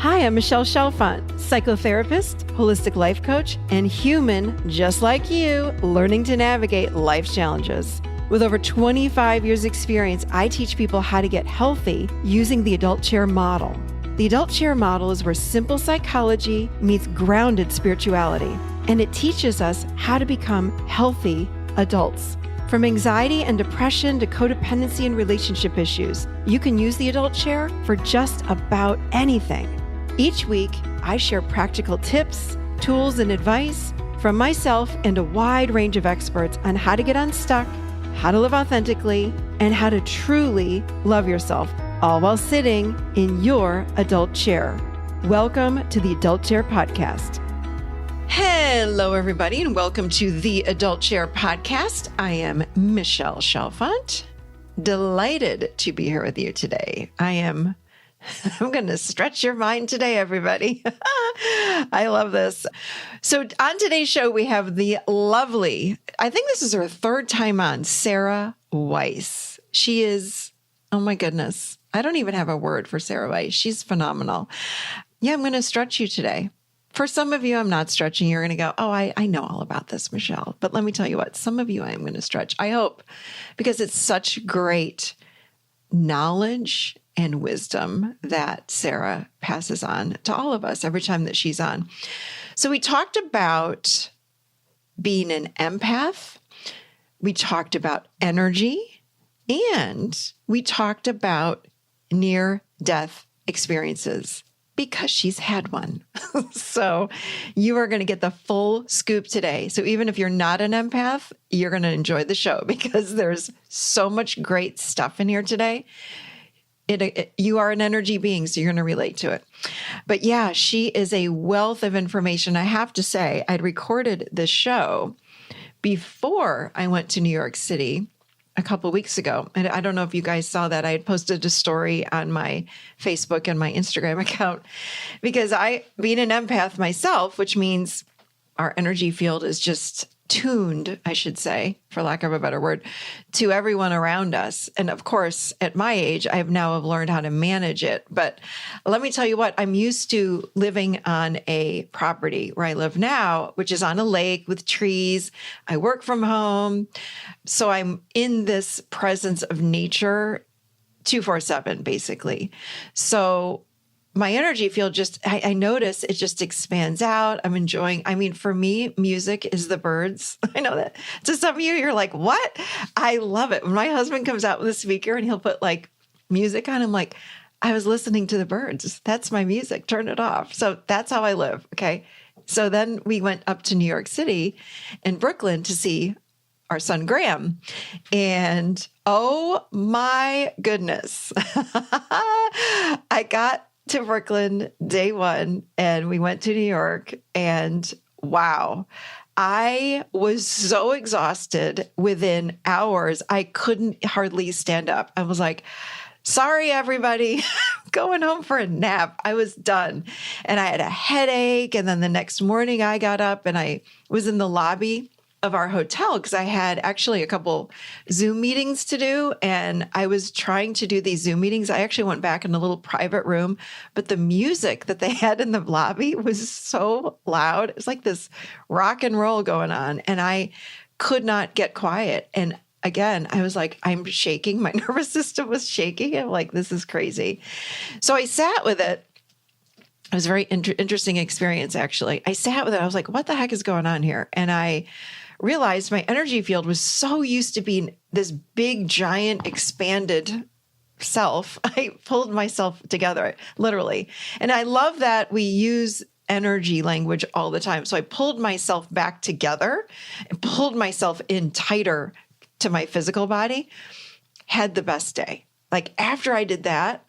Hi, I'm Michelle Chalfant, psychotherapist, holistic life coach, and human just like you, learning to navigate life's challenges. With over 25 years experience, I teach people how to get healthy using the adult chair model. The adult chair model is where simple psychology meets grounded spirituality, and it teaches us how to become healthy adults. From anxiety and depression to codependency and relationship issues, you can use the adult chair for just about anything. Each week, I share practical tips, tools, and advice from myself and a wide range of experts on how to get unstuck, how to live authentically, and how to truly love yourself, all while sitting in your adult chair. Welcome to the Adult Chair Podcast. Hello, everybody, and welcome to the Adult Chair Podcast. I am Michelle Chalfant. Delighted to be here with you today. I'm going to stretch your mind today, everybody. I love this. So on today's show, we have the lovely, I think this is her third time on, Sarah Weiss. She is, oh my goodness, I don't even have a word for Sarah Weiss. She's phenomenal. Yeah, I'm going to stretch you today. For some of you, I'm not stretching. You're going to go, oh, I know all about this, Michelle. But let me tell you what, some of you I am going to stretch. I hope, because it's such great knowledge and wisdom that Sarah passes on to all of us every time that she's on. So we talked about being an empath. We talked about energy, and we talked about near-death experiences because she's had one. So you are going to get the full scoop today. So even if you're not an empath, you're going to enjoy the show because there's so much great stuff in here today. You are an energy being, so you're going to relate to it. But yeah, she is a wealth of information. I have to say, I'd recorded this show before I went to New York City a couple of weeks ago. And I don't know if you guys saw that. I had posted a story on my Facebook and my Instagram account because being an empath myself, which means our energy field is just tuned, I should say, for lack of a better word, to everyone around us. And of course, at my age, I have now learned how to manage it. But let me tell you what, I'm used to living on a property where I live now, which is on a lake with trees. I work from home. So I'm in this presence of nature 24/7, basically. So my energy field I notice it just expands out. I'm enjoying, for me, music is the birds. I know that to some of you, you're like, what? I love it. When my husband comes out with a speaker and he'll put like music on, I'm like, I was listening to the birds. That's my music. Turn it off. So that's how I live. Okay. So then we went up to New York City and Brooklyn to see our son, Graham. And oh my goodness, I got to Brooklyn day one and we went to New York and wow, I was so exhausted within hours. I couldn't hardly stand up. I was like, sorry, everybody, I'm going home for a nap. I was done. And I had a headache. And then the next morning I got up and I was in the lobby of our hotel because I had actually a couple Zoom meetings to do. And I was trying to do these Zoom meetings. I actually went back in a little private room, but the music that they had in the lobby was so loud. It was like this rock and roll going on. And I could not get quiet. And again, I was like, I'm shaking. My nervous system was shaking. I'm like, this is crazy. So I sat with it. It was a very interesting experience, actually. I sat with it. I was like, what the heck is going on here? And I realized my energy field was so used to being this big, giant, expanded self. I pulled myself together, literally. And I love that we use energy language all the time. So I pulled myself back together and pulled myself in tighter to my physical body, had the best day. Like after I did that,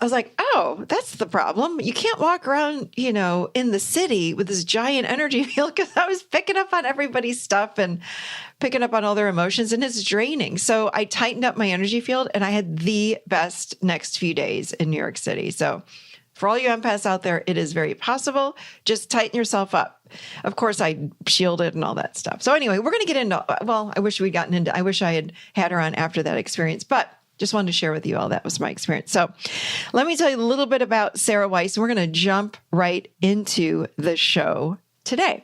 I was like, oh, that's the problem. You can't walk around, in the city with this giant energy field because I was picking up on everybody's stuff and picking up on all their emotions and it's draining. So I tightened up my energy field and I had the best next few days in New York City. So for all you empaths out there, it is very possible. Just tighten yourself up. Of course, I shielded and all that stuff. So anyway, we're going to get into, I wish I had her on after that experience, but just wanted to share with you all that was my experience. So let me tell you a little bit about Sarah Weiss. We're going to jump right into the show today.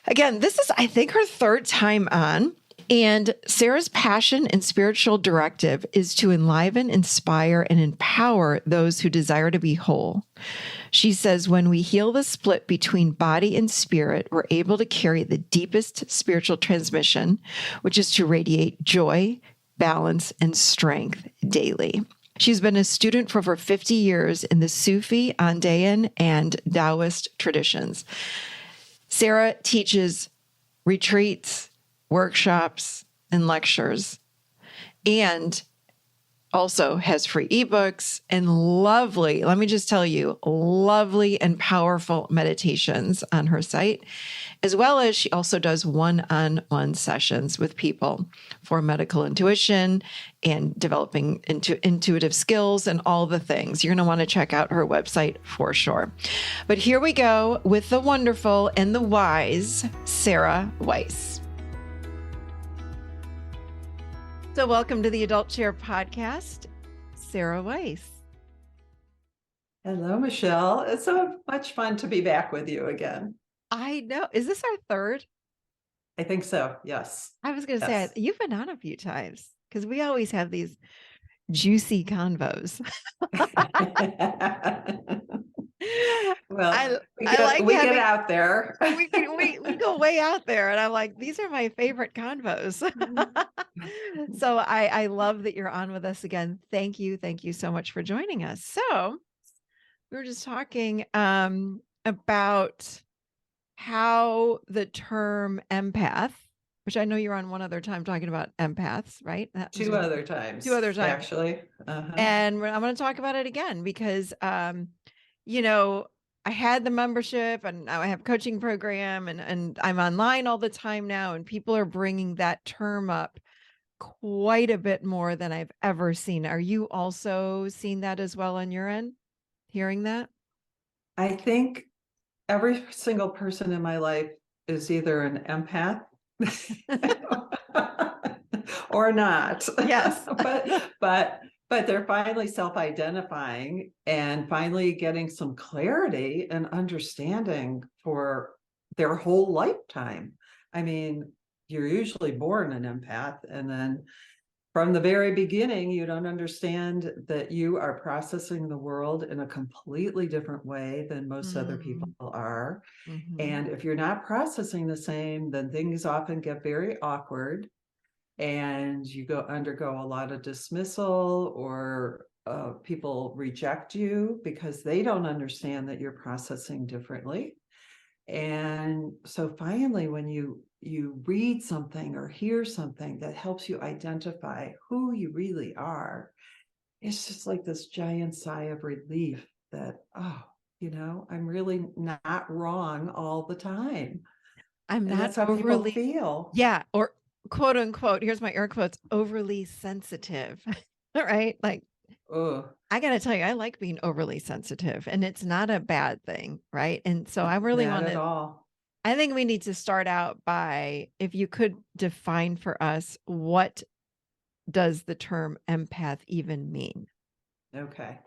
Again, this is, I think, her third time on. And Sarah's passion and spiritual directive is to enliven, inspire, and empower those who desire to be whole. She says, when we heal the split between body and spirit, we're able to carry the deepest spiritual transmission, which is to radiate joy, balance, and strength daily. She's been a student for over 50 years in the Sufi, Andean, and Taoist traditions. Sarah teaches retreats, workshops, and lectures, and also has free ebooks and lovely, let me just tell you, lovely and powerful meditations on her site, as well as she also does one-on-one sessions with people for medical intuition and developing intuitive skills and all the things. You're going to want to check out her website for sure. But here we go with the wonderful and the wise Sarah Weiss. So welcome to the Adult Chair Podcast, Sarah Weiss. Hello, Michelle. It's so much fun to be back with you again. I know. Is this our third? I think so. Yes. I was going to say, you've been on a few times because we always have these juicy convos. Well, we get out there. we go way out there, and I'm like, these are my favorite convos. So I love that you're on with us again. Thank you so much for joining us. So we were just talking about how the term empath, which I know you're on one other time talking about empaths, right? Two other times, actually. And I'm going to talk about it again because, you know, I had the membership and now I have a coaching program and I'm online all the time now. And people are bringing that term up quite a bit more than I've ever seen. Are you also seeing that as well on your end? Hearing that? I think every single person in my life is either an empath or not. Yes. but they're finally self-identifying and finally getting some clarity and understanding for their whole lifetime. I mean, you're usually born an empath, and then from the very beginning, you don't understand that you are processing the world in a completely different way than most other people are. And if you're not processing the same, then things often get very awkward and you undergo a lot of dismissal, or people reject you because they don't understand that you're processing differently. And so finally, when you read something or hear something that helps you identify who you really are, it's just like this giant sigh of relief that, oh, I'm really not wrong all the time. I'm not that's how overly, people feel. Yeah. Or quote unquote, here's my air quotes, overly sensitive. Right? Like, I got to tell you, I like being overly sensitive and it's not a bad thing. Right. And so I really want to, I think we need to start out by, if you could define for us, what does the term empath even mean? Okay.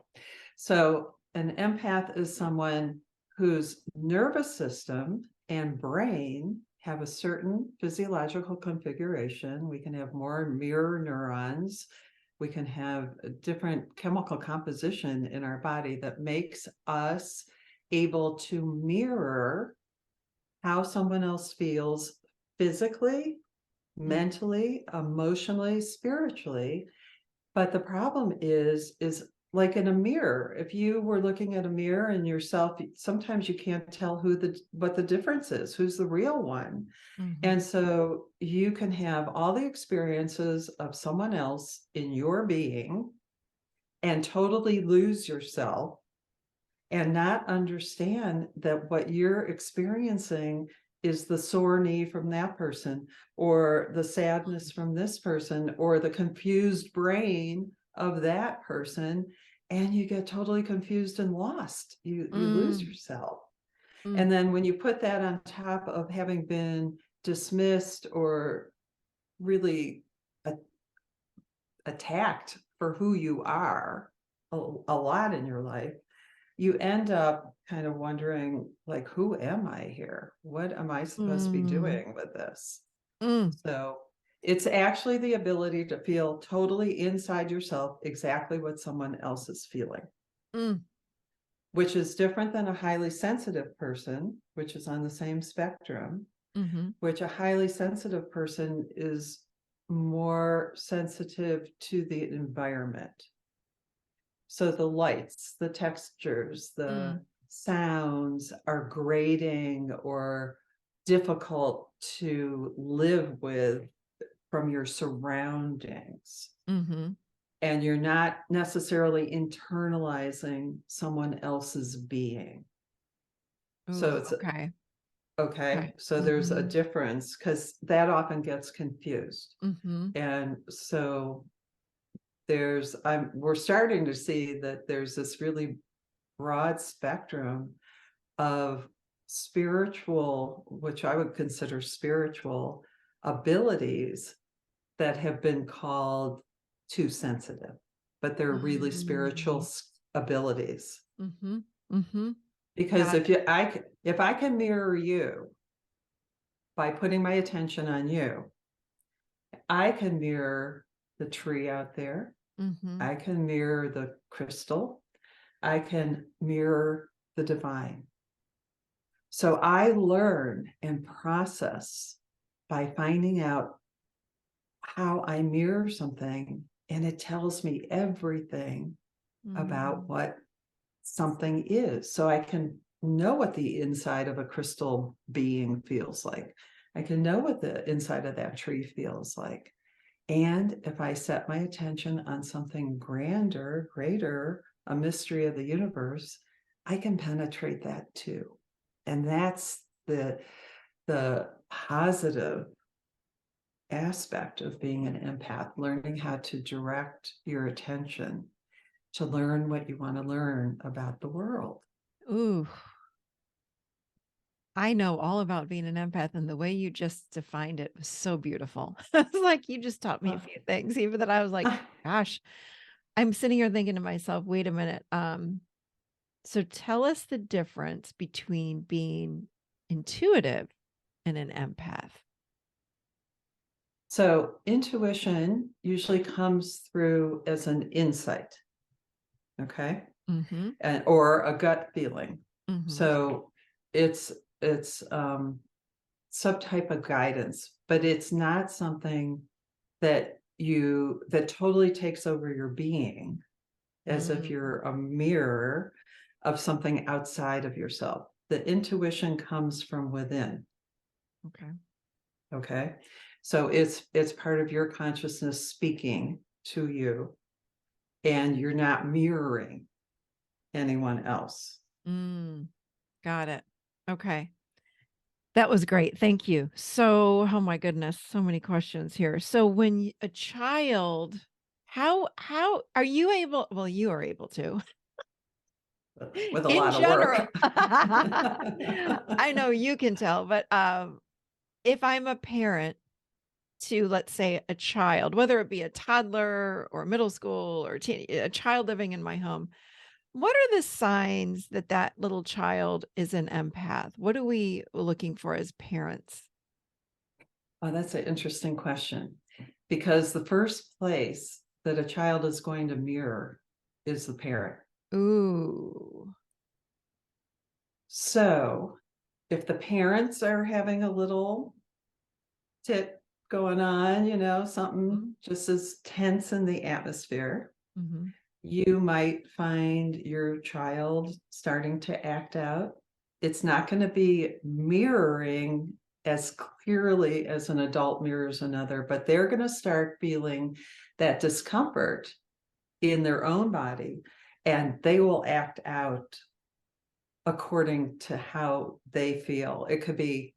So an empath is someone whose nervous system and brain have a certain physiological configuration. We can have more mirror neurons. We can have a different chemical composition in our body that makes us able to mirror how someone else feels physically, mentally, emotionally, spiritually. But the problem is like in a mirror. If you were looking at a mirror and yourself, sometimes you can't tell what the difference is, who's the real one. And so you can have all the experiences of someone else in your being and totally lose yourself and not understand that what you're experiencing is the sore knee from that person, or the sadness from this person, or the confused brain of that person. And you get totally confused and lost. You lose yourself. And then when you put that on top of having been dismissed or really attacked for who you are a lot in your life, you end up kind of wondering, like, who am I here? What am I supposed to be Mm, doing with this? mm, So it's actually the ability to feel totally inside yourself exactly what someone else is feeling, mm, which is different than a highly sensitive person, which is on the same spectrum, mm-hmm, which a highly sensitive person is more sensitive to the environment. So the lights, the textures, the mm, sounds are grating or difficult to live with from your surroundings. mm-hmm. And you're not necessarily internalizing someone else's being. So Ooh, it's okay. okay. Okay. So there's a Mm-hmm. difference because that often gets confused. Mm-hmm. And so we're starting to see that there's this really broad spectrum of spiritual, which I would consider spiritual abilities that have been called too sensitive, but they're really spiritual abilities. Mm-hmm. Mm-hmm. Because Got it. if I can mirror you by putting my attention on you, I can mirror the tree out there. Mm-hmm. I can mirror the crystal. I can mirror the divine. So I learn and process by finding out how I mirror something, and it tells me everything about Mm, what something is. So I can know what the inside of a crystal being feels like. I can know what the inside of that tree feels like. And if I set my attention on something grander, greater, a mystery of the universe, I can penetrate that too. And that's the positive aspect of being an empath, learning how to direct your attention to learn what you want to learn about the world. ooh, I know all about being an empath, and the way you just defined it was so beautiful. It's like you just taught me a Uh, few things, even that I was like, gosh, I'm sitting here thinking to myself, wait a minute. So tell us the difference between being intuitive and an empath. So intuition usually comes through as an insight, okay, Mm-hmm. or a gut feeling. Mm-hmm. So it's some type of guidance, but it's not something that totally takes over your being, as if Mm, you're a mirror of something outside of yourself. The intuition comes from within. okay. Okay. So it's part of your consciousness speaking to you, and you're not mirroring anyone else. Mm, got it. Okay. That was great. Thank you. So, oh my goodness, so many questions here. So when a child, how are you able, well, you are able to With a in lot of work. general. I know you can tell, but if I'm a parent to, let's say, a child, whether it be a toddler or middle school or a child living in my home, what are the signs that that little child is an empath? What are we looking for as parents? Oh, that's an interesting question, because the first place that a child is going to mirror is the parent. Ooh. So if the parents are having a little tit going on, something Mhm, just as tense in the atmosphere, mhm, you might find your child starting to act out. It's not going to be mirroring as clearly as an adult mirrors another, but they're going to start feeling that discomfort in their own body, and they will act out according to how they feel. It could be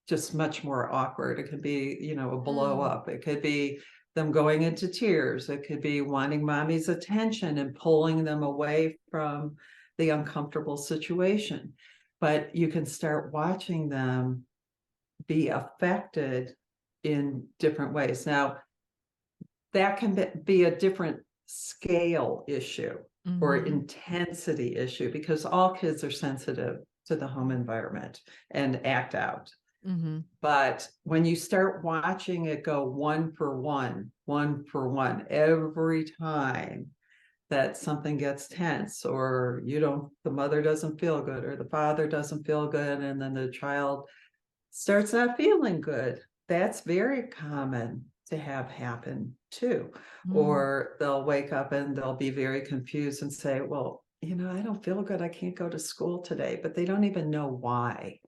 just much more awkward. It could be, a blow mm, up. It could be them going into tears. It could be wanting mommy's attention and pulling them away from the uncomfortable situation. But you can start watching them be affected in different ways. Now, that can be a different scale issue or Mhm. intensity issue, because all kids are sensitive to the home environment and act out. Mhm. But when you start watching it go one for one every time that something gets tense, or the mother doesn't feel good or the father doesn't feel good, and then the child starts not feeling good, that's very common to have happen too. Mm. Or they'll wake up and they'll be very confused and say, well, I don't feel good, I can't go to school today, but they don't even know why.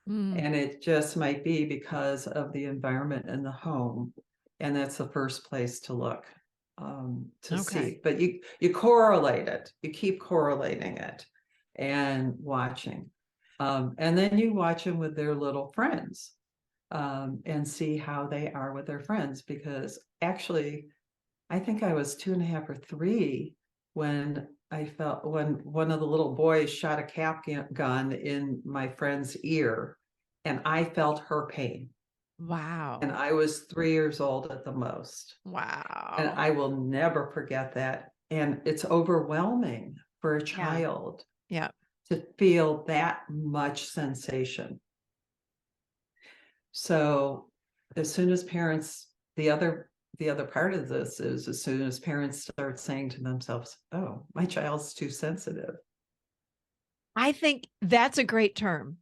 Mm. And it just might be because of the environment in the home. And that's the first place to look, to Okay. see. But you correlate it, you keep correlating it and watching. And then you watch them with their little friends, and see how they are with their friends. Because actually, I think I was 2.5 or 3 when I felt when one of the little boys shot a cap gun in my friend's ear, and I felt her pain. And Wow. I was 3 years old at the most. And Wow. I will never forget that. And it's overwhelming for a Yeah. child Yeah. to feel that much sensation. So as soon as parents, the other part of this is, as soon as parents start saying to themselves, oh, my child's too sensitive. I think that's a great term.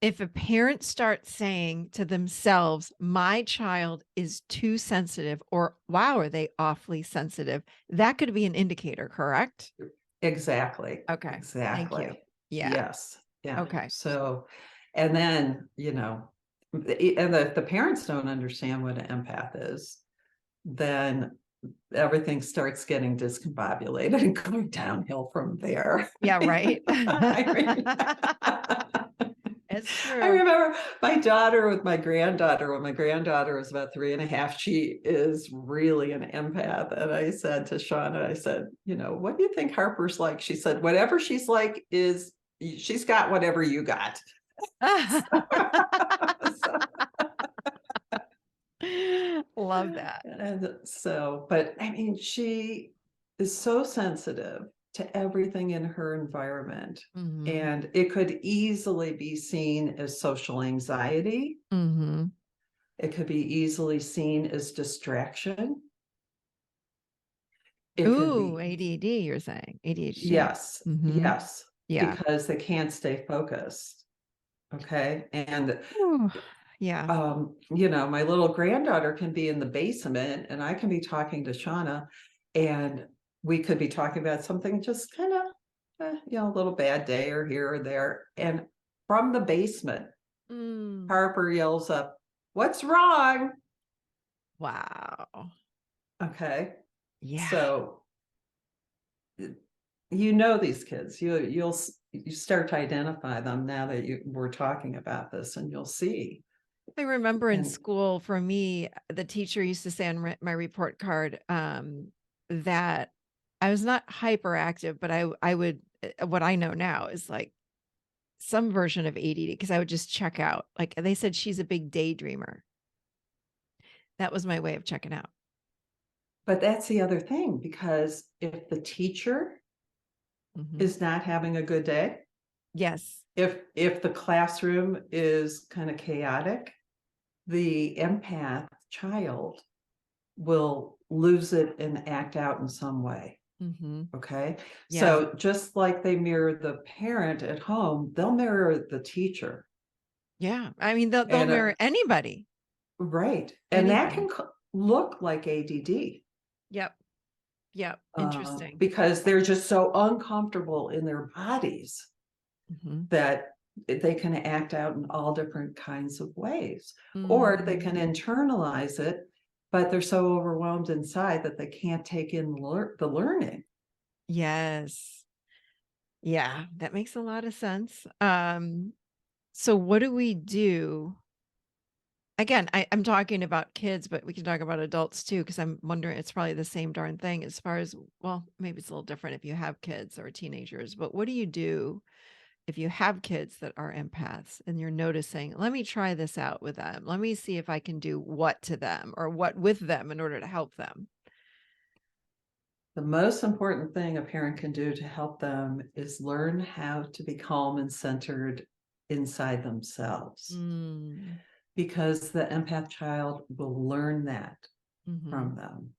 If a parent starts saying to themselves, my child is too sensitive, or wow, are they awfully sensitive? That could be an indicator, correct? Exactly. Okay. Thank you. Exactly. Yeah. Yes. Yeah. Okay. So, and then, and if the parents don't understand what an empath is, then everything starts getting discombobulated and going downhill from there. Yeah, right. I mean, It's I true. remember my daughter with my granddaughter, when my granddaughter was about 3.5, she is really an empath. And I said to Shauna, I said, what do you think Harper's like? She said, whatever she's like she's got whatever you got. So, Love that. and so, but I mean, she is so sensitive to everything in her environment. Mhm. And it could easily be seen as social anxiety. Mhm. It could be easily seen as distraction. It could Ooh, be, ADD, you're saying. ADHD. yes, Mhm. yes, Yeah. because they can't stay focused. Okay. And, Ooh, yeah. my little granddaughter can be in the basement and I can be talking to Shauna, and we could be talking about something just kind of, a little bad day or here or there. And from the basement, Mm. Harper yells up, "What's wrong?" Wow. Okay. Yeah. So these kids, you start to identify them now that we're talking about this, and you'll see. I remember in And school, for me, the teacher used to say on my report card, that I was not hyperactive, but I would, what I know now is like some version of ADD, because I would just check out. Like they said, she's a big daydreamer. That was my way of checking out. but that's the other thing, because if the teacher Mhm. is not having a good day, Yes. if the classroom is kind of chaotic, the empath child will lose it and act out in some way. Mhm. Okay. Yeah. So just like they mirror the parent at home, they'll mirror the teacher. Yeah. I mean, they'll And mirror anybody. right. And that Anybody. can look like ADD, Yep. Yep. Interesting. because they're just so uncomfortable in their bodies Mhm. that they can act out in all different kinds of ways. Or they Mhm. can internalize it, but they're so overwhelmed inside that they can't take in the learning. Yes. Yeah, that makes a lot of sense. So what do we do? Again, I'm talking about kids, but we can talk about adults too, because I'm wondering it's probably the same darn thing as far as, well, maybe it's a little different if you have kids or teenagers, but what do you do if you have kids that are empaths and you're noticing, let me try this out with them. Let me see if I can do what to them or what with them in order to help them. The most important thing a parent can do to help them is learn how to be calm and centered inside themselves, because the empath child will learn that from them.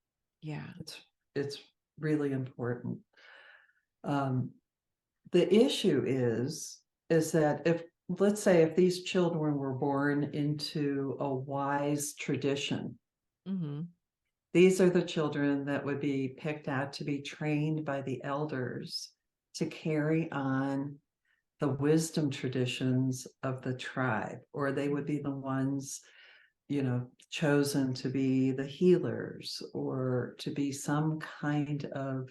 Yeah. It's really important. The issue is that if, let's say, if these children were born into a wise tradition, these are the children that would be picked out to be trained by the elders to carry on the wisdom traditions of the tribe, or they would be the ones, chosen to be the healers or to be some kind of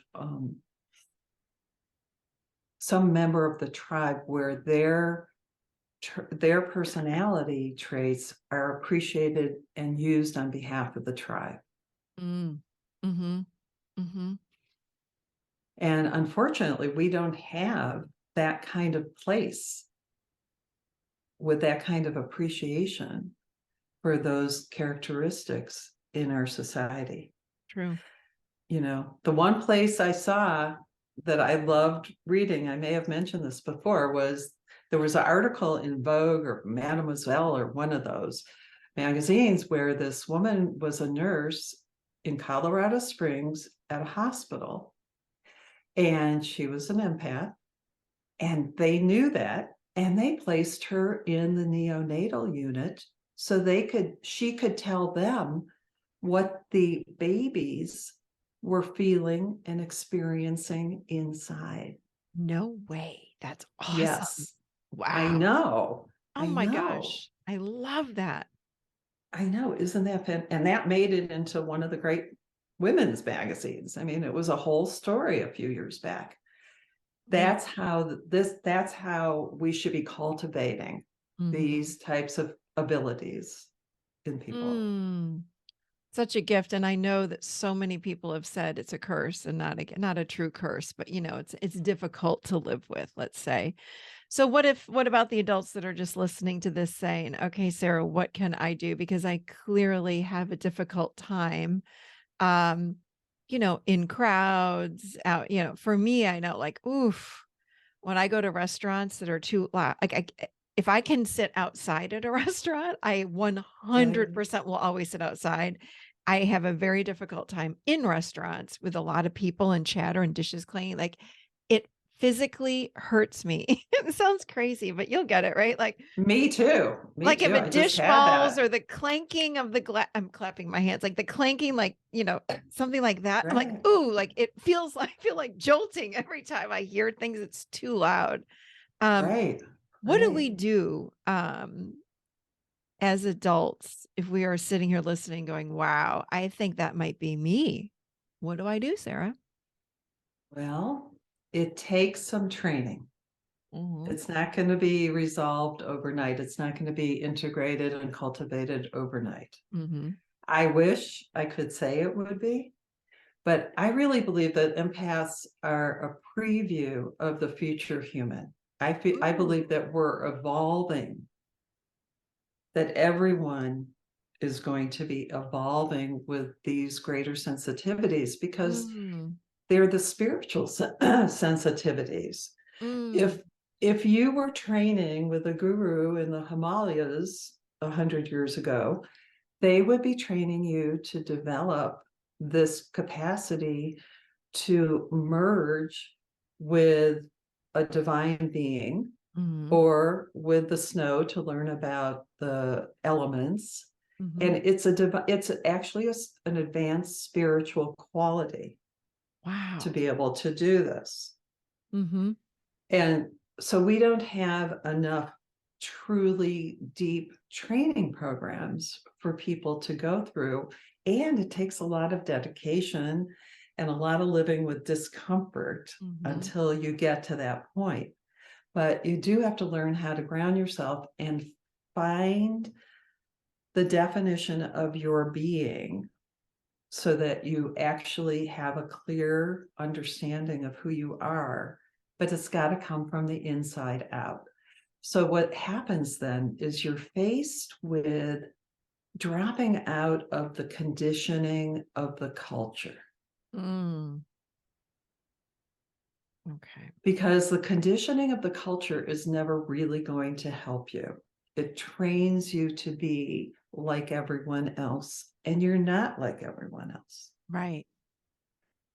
some member of the tribe where their personality traits are appreciated and used on behalf of the tribe. And unfortunately, we don't have that kind of place with that kind of appreciation for those characteristics in our society. True. The one place I saw that I loved reading, I may have mentioned this before, was there was an article in Vogue or Mademoiselle or one of those magazines where this woman was a nurse in Colorado Springs at a hospital, and she was an empath, and they knew that, and they placed her in the neonatal unit so she could tell them what the babies were feeling and experiencing inside. No way. That's awesome. Yes. Wow. I know. Oh my gosh. I love that. I know. Isn't that fun? And that made it into one of the great women's magazines. I mean, it was a whole story a few years back. That's how we should be cultivating these types of abilities in people. Such a gift. And I know that so many people have said it's a curse and not a true curse, but it's difficult to live with, let's say. So what about the adults that are just listening to this saying, okay, Sarah, what can I do? Because I clearly have a difficult time, in crowds out, for me, I know, like, oof, when I go to restaurants that are too loud, if I can sit outside at a restaurant, I 100% will always sit outside. I have a very difficult time in restaurants with a lot of people and chatter and dishes clanging. Like, it physically hurts me. It sounds crazy, but you'll get it, right? Like, me too. If a dish falls or the clanking of the glass, I'm clapping my hands, like the clanking, like, something like that. I'm like, ooh, like I feel like jolting every time I hear things. It's too loud. What do we do as adults if we are sitting here listening going, wow, I think that might be me? What do I do, Sarah? Well, it takes some training. It's not going to be resolved overnight. It's not going to be integrated and cultivated overnight. I wish I could say it would be, but I really believe that empaths are a preview of the future human. I believe that we're evolving, that everyone is going to be evolving with these greater sensitivities because they're the spiritual sensitivities. If you were training with a guru in the Himalayas 100 years ago, they would be training you to develop this capacity to merge with a divine being, or with the snow to learn about the elements. And it's actually an advanced spiritual quality. Wow. To be able to do this. And so we don't have enough truly deep training programs for people to go through. And it takes a lot of dedication and a lot of living with discomfort until you get to that point. But you do have to learn how to ground yourself and find the definition of your being so that you actually have a clear understanding of who you are but it's got to come from the inside out. So what happens then is you're faced with dropping out of the conditioning of the culture. Mm. Okay. Because the conditioning of the culture is never really going to help you. It trains you to be like everyone else, and you're not like everyone else. Right.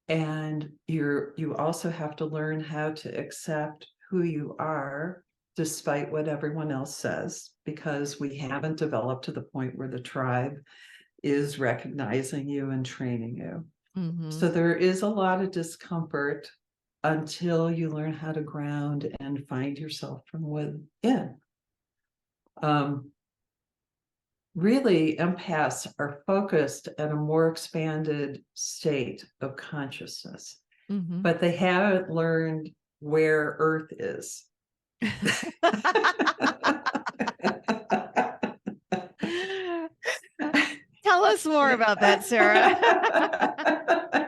And you also have to learn how to accept who you are despite what everyone else says, because we haven't developed to the point where the tribe is recognizing you and training you. Mm-hmm. So there is a lot of discomfort until you learn how to ground and find yourself from within. Really, empaths are focused at a more expanded state of consciousness, Mm-hmm. but they haven't learned where Earth is. Tell us more about that, Sarah.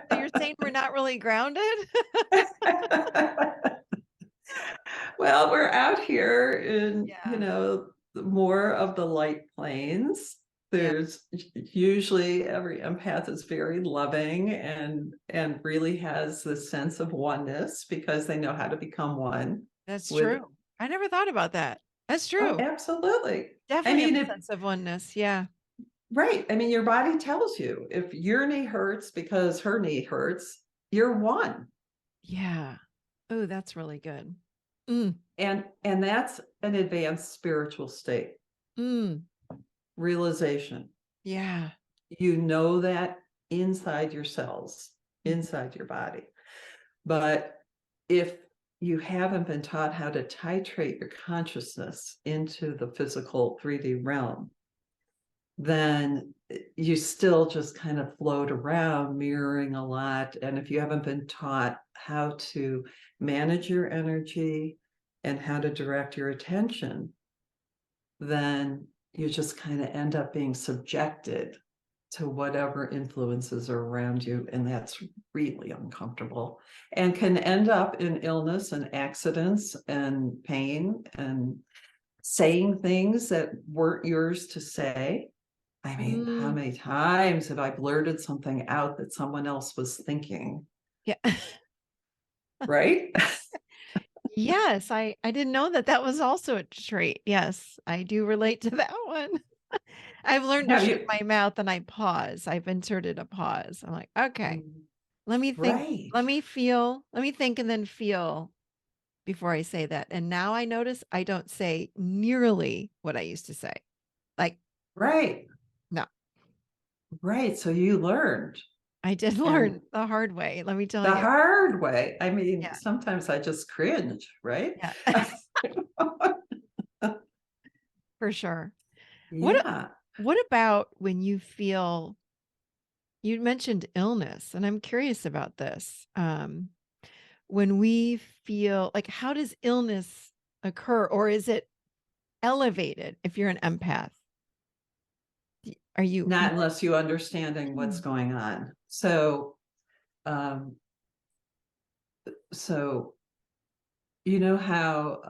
So you're saying we're not really grounded? Well, we're out here in, Yeah. more of the light planes. Yeah. There's usually every empath is very loving and really has this sense of oneness because they know how to become one That's with. true. I never thought about that. That's Oh, true. absolutely. I Definitely have mean, a sense of oneness. Yeah. right. I mean, your body tells you if your knee hurts because her knee hurts, you're one. Yeah. Oh, that's really good. Mm. And that's an advanced spiritual state. Mm. Realization. Yeah. You know that inside your cells, Mm. inside your body. But if you haven't been taught how to titrate your consciousness into the physical 3D realm, then you still just kind of float around mirroring a lot. And if you haven't been taught how to manage your energy and how to direct your attention, then you just kind of end up being subjected to whatever influences are around you. And that's really uncomfortable and can end up in illness and accidents and pain and saying things that weren't yours to say. I mean, how Mm. many times have I blurted something out that someone else was thinking? Yeah. Right? Yes. I didn't know that that was also a trait. Yes. I do relate to that one. I've learned to Have shut you? my mouth and I pause. I've inserted a pause. I'm like, okay, let me think, Right. let me feel, let me think and then feel before I say that. And now I notice I don't say nearly what I used to say. Like, Right. no, Right. So you learned. I did And learn the hard way. Let me tell the you. hard way. I mean, Yeah. sometimes I just cringe, right? Yeah. For sure. What, Yeah. what about when you feel, you mentioned illness, and I'm curious about this. When we feel like, how does illness occur, or is it elevated if you're an empath? Are you Not more? unless you understanding what's Mm. going on. So, so you know how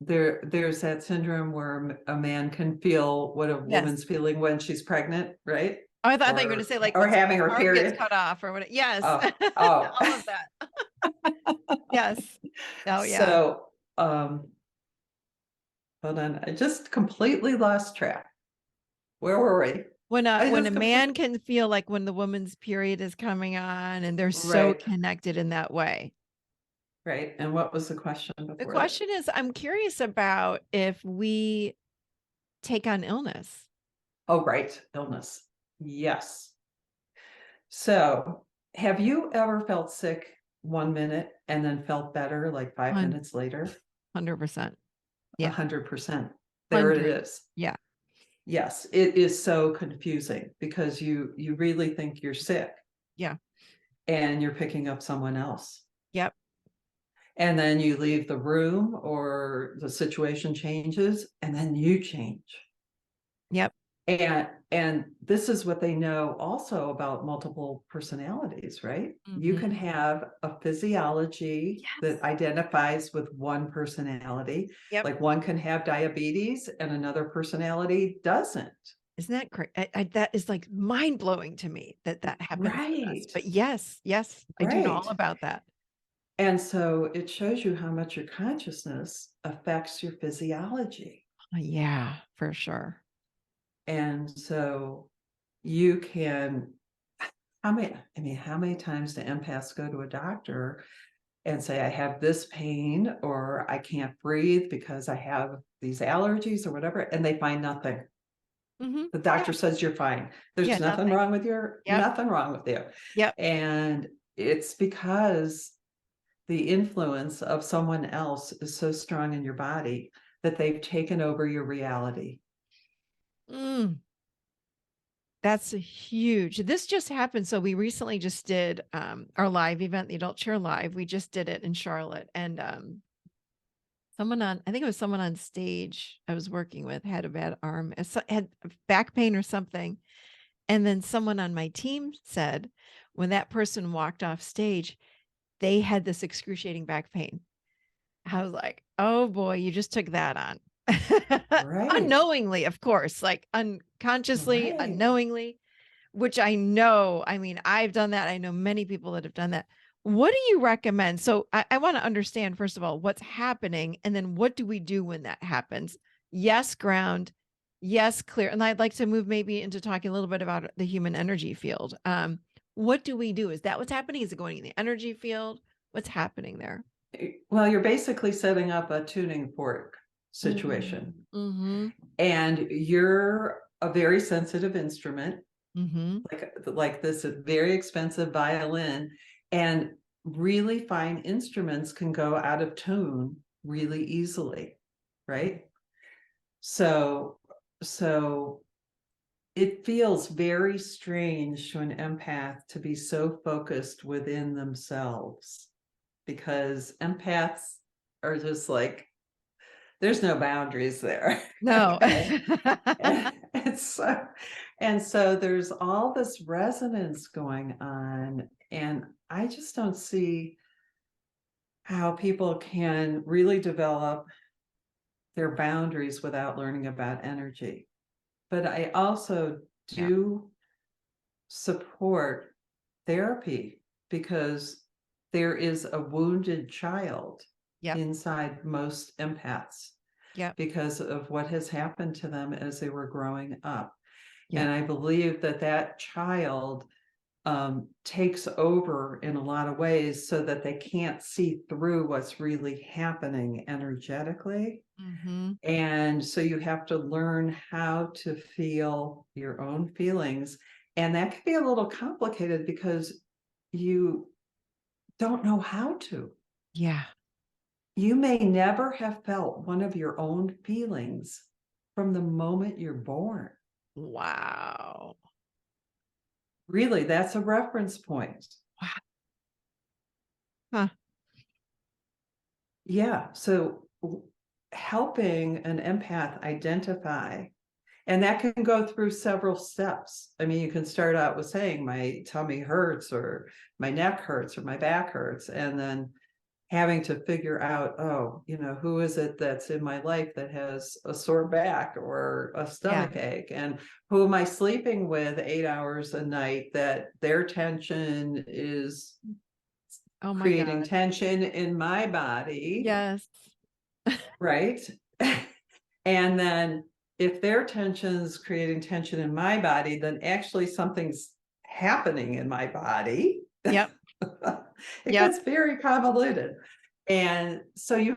there's that syndrome where a man can feel what a Yes. woman's feeling when she's pregnant, right? Oh, I thought you were going to say like Or when having someone's her arm gets period. cut off or what. Yes. Oh, oh. All of that. Yes. Oh, yeah. So, hold on, I just completely lost track. Where were we? I When a just man can feel like when the woman's period is coming on and they're so right, connected in that way. right. And what was the question The before that? question is, I'm curious about if we take on illness. Oh, right, illness. Yes. So, have you ever felt sick 1 minute and then felt better like 5 minutes later? 100%. Yeah. 100%. There it 100. is. Yeah. Yes, it is so confusing because you really think you're sick Yeah. and you're picking up someone else. Yep. And then you leave the room or the situation changes and then you change. Yep. And this is what they know also about multiple personalities, right? You can have a physiology that identifies with one personality. Yep. Like one can have diabetes and another personality doesn't. Isn't that great? That is like mind blowing to me that happens to us. Right. But yes, I do know all Right. about that. And so it shows you how much your consciousness affects your physiology. Yeah, for sure. And so you can, how many times do empaths go to a doctor and say, I have this pain, or I can't breathe because I have these allergies or whatever, and they find nothing. The doctor says you're fine. There's nothing wrong with nothing wrong with you. Yep. And it's because the influence of someone else is so strong in your body that they've taken over your reality. That's huge. This just happened. So we recently just did our live event, the Adult Chair Live. We just did it in Charlotte, and I think it was someone on stage I was working with had a bad arm, had back pain or something. And then someone on my team said when that person walked off stage, they had this excruciating back pain. I was like, oh boy, you just took that on. Right. Unknowingly, of course, like unconsciously, unknowingly, which I know, I mean, I've done that. I know many people that have done that. What do you recommend? So I want to understand, first of all, what's happening, and then what do we do when that happens? Yes, ground. Yes, clear. And I'd like to move maybe into talking a little bit about the human energy field. What do we do? Is that what's happening? Is it going in the energy field? What's happening there? Well, you're basically setting up a tuning fork situation. And you're a very sensitive instrument, like this very expensive violin, and really fine instruments can go out of tune really easily, right? So it feels very strange to an empath to be so focused within themselves, because empaths are just like, there's no boundaries there. No. and so there's all this resonance going on, and I just don't see how people can really develop their boundaries without learning about energy. But I also do support therapy, because there is a wounded child inside most empaths because of what has happened to them as they were growing up. And I believe that child takes over in a lot of ways, so that they can't see through what's really happening energetically. And so you have to learn how to feel your own feelings. And that can be a little complicated because you don't know how to. Yeah. You may never have felt one of your own feelings from the moment you're born. Wow. Really, that's a reference point. Wow. Huh. Yeah. So helping an empath identify, and that can go through several steps. I mean, you can start out with saying, my tummy hurts, or my neck hurts, or my back hurts, and then having to figure out, oh, who is it that's in my life that has a sore back or a stomach ache, and who am I sleeping with 8 hours a night that their tension is creating tension in my body. Yes. Right. And then if their tension's creating tension in my body, then actually something's happening in my body. Yep. It gets very convoluted. And so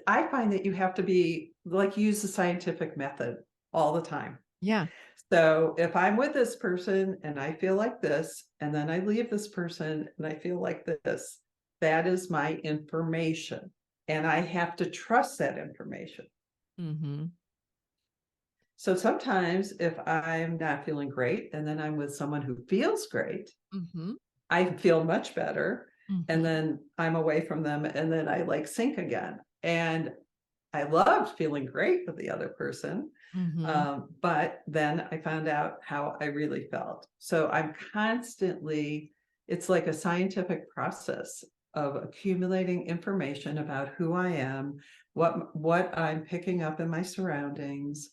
I find that you have to be like, use the scientific method all the time. Yeah. So if I'm with this person and I feel like this, and then I leave this person and I feel like this, that is my information. And I have to trust that information. So sometimes if I'm not feeling great, and then I'm with someone who feels great, I feel much better. And then I'm away from them, and then I like sync again. And I loved feeling great with the other person. But then I found out how I really felt. So I'm constantly, it's like a scientific process of accumulating information about who I am, what I'm picking up in my surroundings,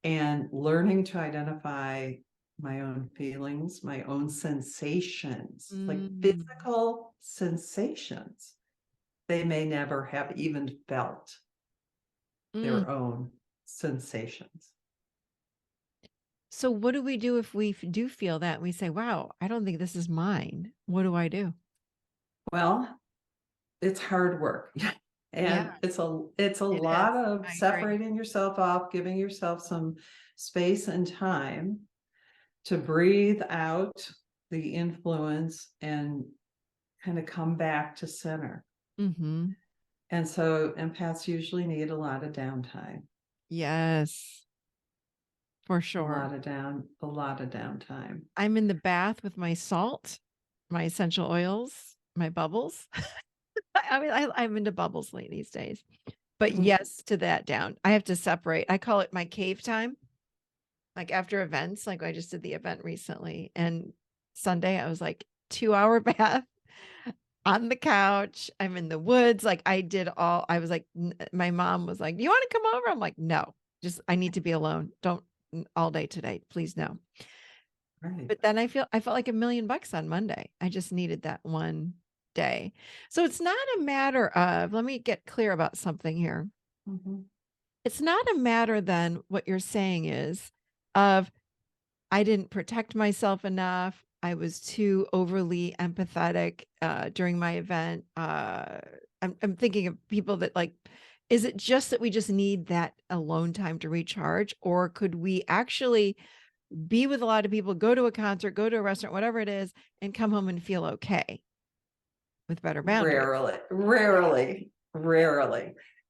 and learning to identify my own feelings, my own sensations, like physical sensations. They may never have even felt their own sensations. So what do we do if we do feel that and we say, wow, I don't think this is mine? What do I do? Well, it's hard work. Yeah, And it's a it is. lot of I agree. separating yourself off, giving yourself some space and time to breathe out the influence and kind of come back to center. And so empaths usually need a lot of downtime. Yes, for A sure. lot of downtime. I'm in the bath with my salt, my essential oils, my bubbles. I mean, I'm into bubbles late these days. But yes to that down. I have to separate. I call it my cave time. Like after events, like I just did the event recently, and Sunday I was like 2 hour bath on the couch. I'm in the woods. Like I was like, my mom was like, "Do you want to come over?" I'm like, "No, just I need to be alone. Don't all day today, please no." Right. But then I felt like $1,000,000 on Monday. I just needed that one day. So it's not a matter of, let me get clear about something here. It's not a matter then, what you're saying is, of I didn't protect myself enough. I was too overly empathetic during my event. I'm thinking of people that like, is it just that we just need that alone time to recharge? Or could we actually be with a lot of people, go to a concert, go to a restaurant, whatever it is, and come home and feel okay with better boundaries? Rarely.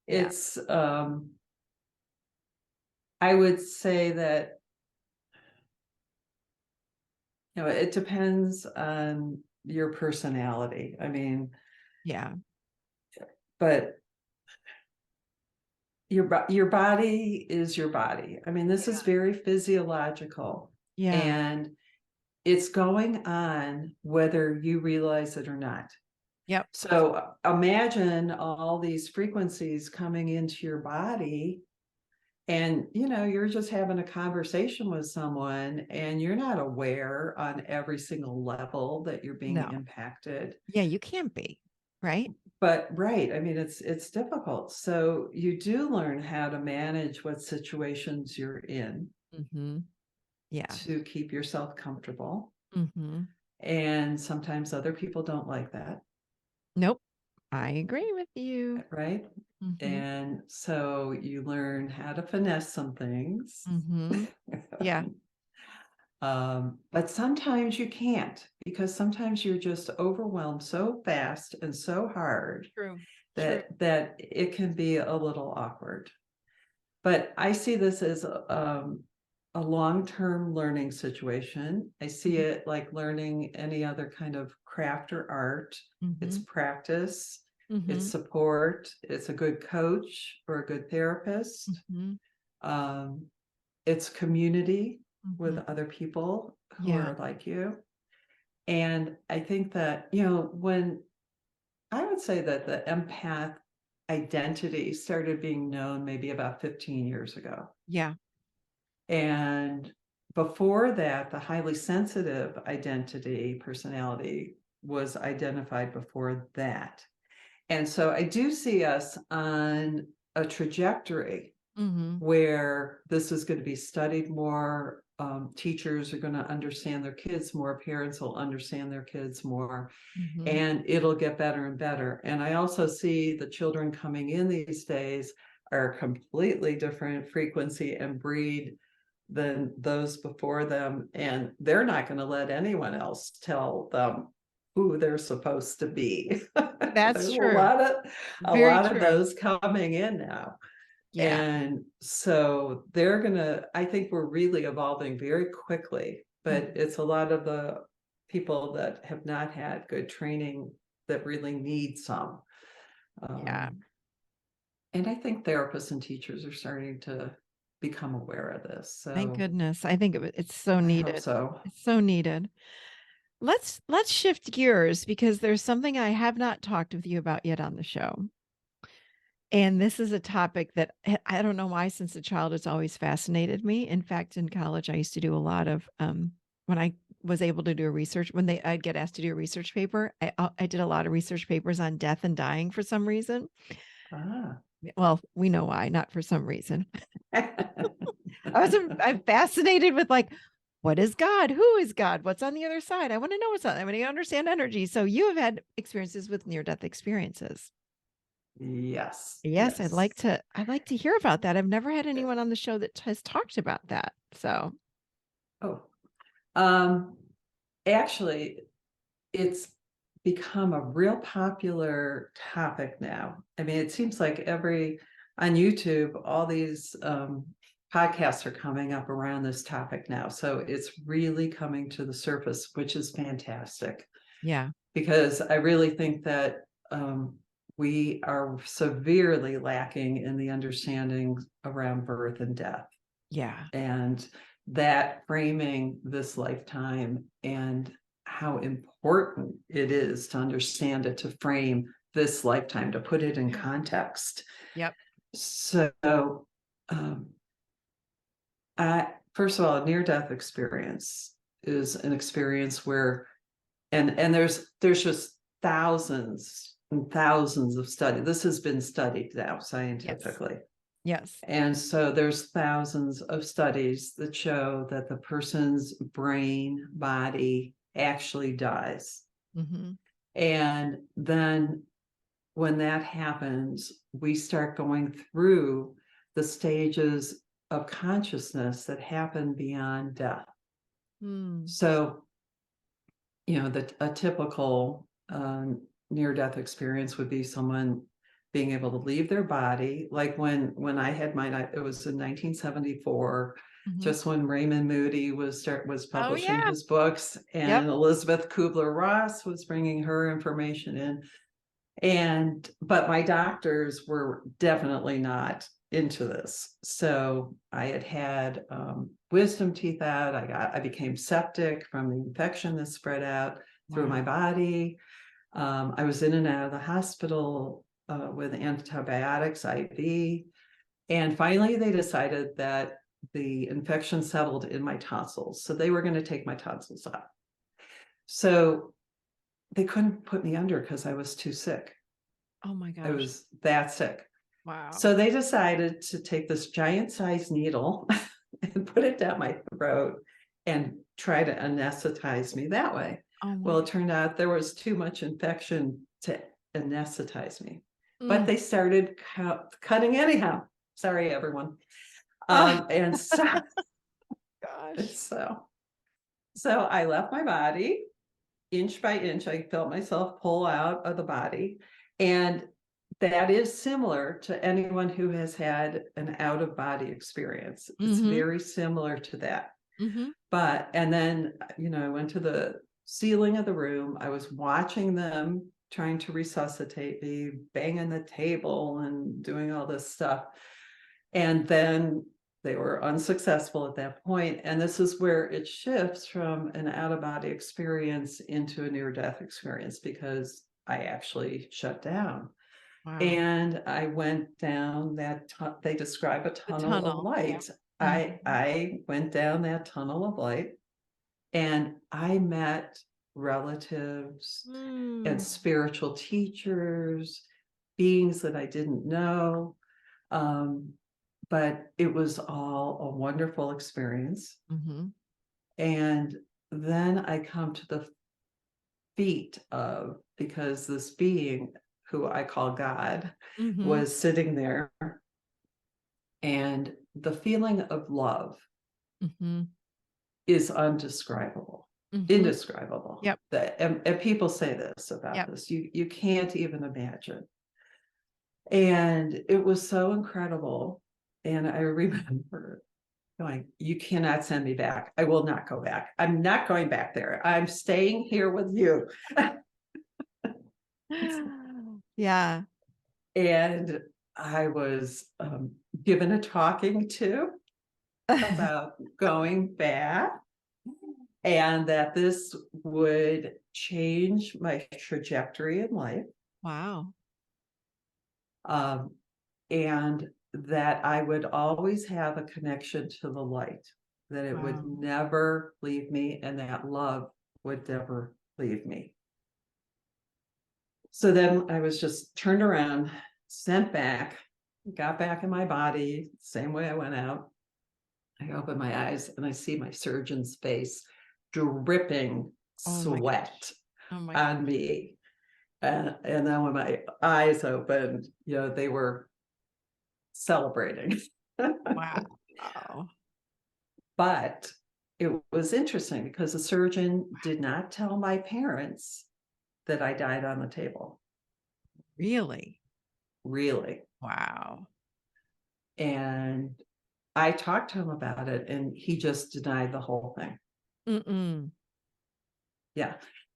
Yeah. It's I would say that it depends on your personality. I mean, Yeah. but your body is your body. I mean, this is very physiological, Yeah. and it's going on whether you realize it or not. Yep. So imagine all these frequencies coming into your body, and you're just having a conversation with someone and you're not aware on every single level that you're being No. impacted. Yeah, you can't be, right? But right, I mean, it's difficult. So you do learn how to manage what situations you're in Yeah. to keep yourself comfortable. Mm-hmm. And sometimes other people don't like that, Nope. I agree with you. right? Mm-hmm. And so you learn how to finesse some things. Mm-hmm. Yeah. But sometimes you can't, because sometimes you're just overwhelmed so fast and so hard True. True. that it can be a little awkward. But I see this as a long-term learning situation. I see it like learning any other kind of craft or art. It's practice, it's support, it's a good coach or a good therapist. It's community with other people who Yeah. are like you. And I think that, when I would say that the empath identity started being known maybe about 15 years ago. Yeah. And before that, the highly sensitive identity, personality was identified before that. And so I do see us on a trajectory where this is going to be studied more. Teachers are going to understand their kids more, parents will understand their kids more, and it'll get better and better. And I also see the children coming in these days are completely different frequency and breed than those before them, and they're not going to let anyone else tell them who they're supposed to be. That's There's true. a Very lot of true. those coming in now. Yeah. And so I think we're really evolving very quickly, but it's a lot of the people that have not had good training that really need some. Yeah. And I think therapists and teachers are starting to become aware of this. Thank So goodness. I think it's so I hope needed. so. It's so needed. Let's shift gears because there's something I have not talked with you about yet on the show. And this is a topic that I don't know why, since a child, it's always fascinated me. In fact, in college, I used to do a lot of when I was able to do a research, when I'd get asked to do a research paper, I did a lot of research papers on death and dying for some reason. Ah. Well, we know why, not for some reason. I'm fascinated with, like, what is God? Who is God? What's on the other side? I want to know what's on. I want to understand energy. So you have had experiences with near-death experiences. Yes. Yes, Yes. I'd like to hear about that. I've never had anyone on the show that has talked about that. So, Oh, um, actually, it's become a real popular topic now. I mean, it seems like on YouTube, all these podcasts are coming up around this topic now. So it's really coming to the surface, which is fantastic. yeah. Because I really think that we are severely lacking in the understanding around birth and death, Yeah. and that framing this lifetime and how important it is to understand it, to frame this lifetime, to put it in context. Yep. So, first of all, a near-death experience is an experience where, and there's just thousands and thousands of studies. This has been studied now scientifically. Yes. And so there's thousands of studies that show that the person's brain, body actually dies. Mm-hmm. And then when that happens, we start going through the stages of consciousness that happen beyond death. Mm. So, a typical near-death experience would be someone being able to leave their body. Like when I had mine, it was in 1974, Mm-hmm. just when Raymond Moody was Oh, publishing yeah. his books, Yep. and Elizabeth Kubler-Ross was bringing her information in. But my doctors were definitely not into this. So I had wisdom teeth out. I became septic from the infection that spread out through my body. I was in and out of the hospital with antibiotics, IV. And finally, they decided that the infection settled in my tonsils. So they were going to take my tonsils out. So they couldn't put me under because I was too sick. Oh my I gosh. was that sick. Wow. So they decided to take this giant sized needle and put it down my throat and try to anesthetize me that way. Oh my Well, it turned out there was too much infection to anesthetize me, but Mm. they started cutting anyhow. Sorry, everyone. Oh, And so, gosh. so I left my body inch by inch. I felt myself pull out of the body, and that is similar to anyone who has had an out of body experience. It's Mm-hmm. very similar to that. Mm-hmm. And then, I went to the ceiling of the room. I was watching them trying to resuscitate me, banging the table and doing all this stuff. And then they were unsuccessful at that point. And this is where it shifts from an out of body experience into a near death experience, because I actually shut down. Wow. And I went down they describe a tunnel of light. Yeah. I went down that tunnel of light, and I met relatives and spiritual teachers, beings that I didn't know. But it was all a wonderful experience. Mm-hmm. And then I come to the feet because this being, who I call God, Mm-hmm. was sitting there, and the feeling of love Mm-hmm. is undescribable, indescribable. Yep. And people say this about Yep. this, you can't even imagine. And it was so incredible. And I remember going, you cannot send me back. I will not go back. I'm not going back there. I'm staying here with you. Yeah. And I was given a talking to about going back, and that this would change my trajectory in life, Wow. and that I would always have a connection to the light, that it would Wow. never leave me, and that love would never leave me. So then I was just turned around, sent back, got back in my body, same way I went out. I open my eyes and I see my surgeon's face dripping Oh my gosh. sweat Oh my on gosh. me. And then when my eyes opened, they were celebrating. Wow. But it was interesting because the surgeon did not tell my parents that I died on the table, Really? really. Wow. And I talked to him about it and he just denied the whole thing. Mm-mm. Yeah.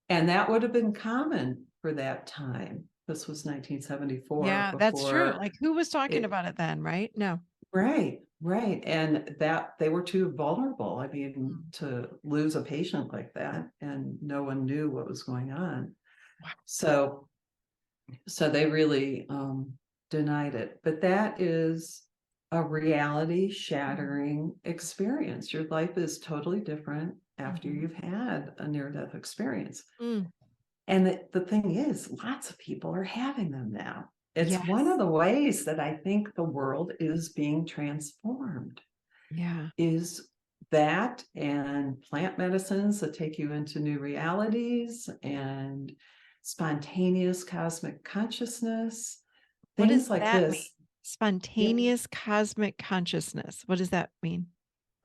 And that would have been common for that time. This was 1974 Yeah, that's true. before Like, who was talking it. about it then, right? No. Right, right. And that they were too vulnerable. I mean, Mm. to lose a patient like that, and no one knew what was going on. Wow. So they really denied it. But that is a reality shattering experience. Your life is totally different after Mhm. you've had a near-death experience. Mm. And the thing is, lots of people are having them now. It's one of Yes. the ways that I think the world is being transformed, Yeah. is that and plant medicines that take you into new realities and spontaneous cosmic consciousness, What does things like that mean? this. Yeah, Spontaneous cosmic consciousness. What does that mean?